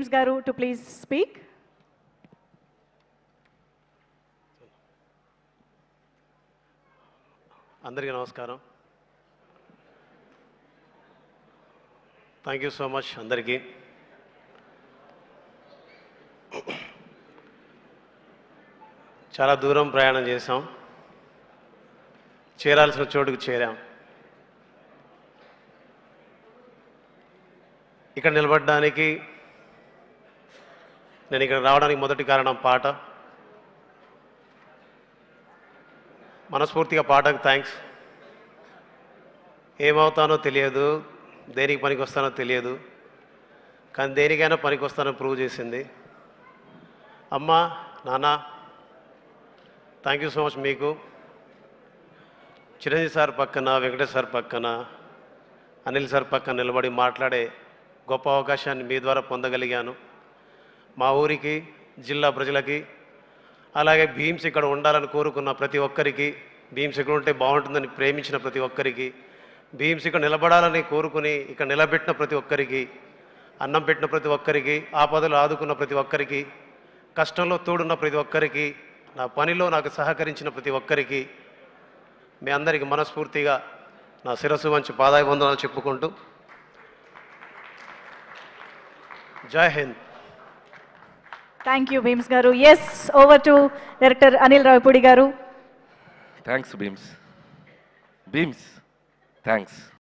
Beams Garu to please speak. అందరికీ నమస్కారం. Thank you so much అందరికీ. చాలా దూరం ప్రయాణం చేశాం, చేరాల్సిన చోటుకు చేరాం. ఇక్కడ నిలబడడానికి, నేను ఇక్కడ రావడానికి మొదటి కారణం పాట. మనస్ఫూర్తిగా పాటకు థ్యాంక్స్. ఏమవుతానో తెలియదు, దేనికి పనికి వస్తానో తెలియదు, కానీ దేనికైనా పనికి వస్తానో ప్రూవ్ చేసింది. అమ్మ, నాన్న, థ్యాంక్ యూ సో మచ్. మీకు చిరంజీవి సార్ పక్కన, వెంకటేష్ సార్ పక్కన, అనిల్ సార్ పక్కన నిలబడి మాట్లాడే గొప్ప అవకాశాన్ని మీ ద్వారా పొందగలిగాను. మా ఊరికి, జిల్లా ప్రజలకి, అలాగే భీమ్స్ ఇక్కడ ఉండాలని కోరుకున్న ప్రతి ఒక్కరికి, భీమ్స్ ఇక్కడ ఉంటే బాగుంటుందని ప్రేమించిన ప్రతి ఒక్కరికి, భీమ్స్ ఇక్కడ నిలబడాలని కోరుకుని ఇక్కడ నిలబెట్టిన ప్రతి ఒక్కరికి, అన్నం పెట్టిన ప్రతి ఒక్కరికి, ఆపదలు ఆదుకున్న ప్రతి ఒక్కరికి, కష్టంలో తోడున్న ప్రతి ఒక్కరికి, నా పనిలో నాకు సహకరించిన ప్రతి ఒక్కరికి, మీ అందరికీ మనస్ఫూర్తిగా నా శిరస్సు వంచి పాదాభివందనాలు చెప్పుకుంటూ, జై Hind. Thank you, Beams Garu. Yes, over to Director Anil Ravipudi Garu. Thanks, Beams. Beams, thanks.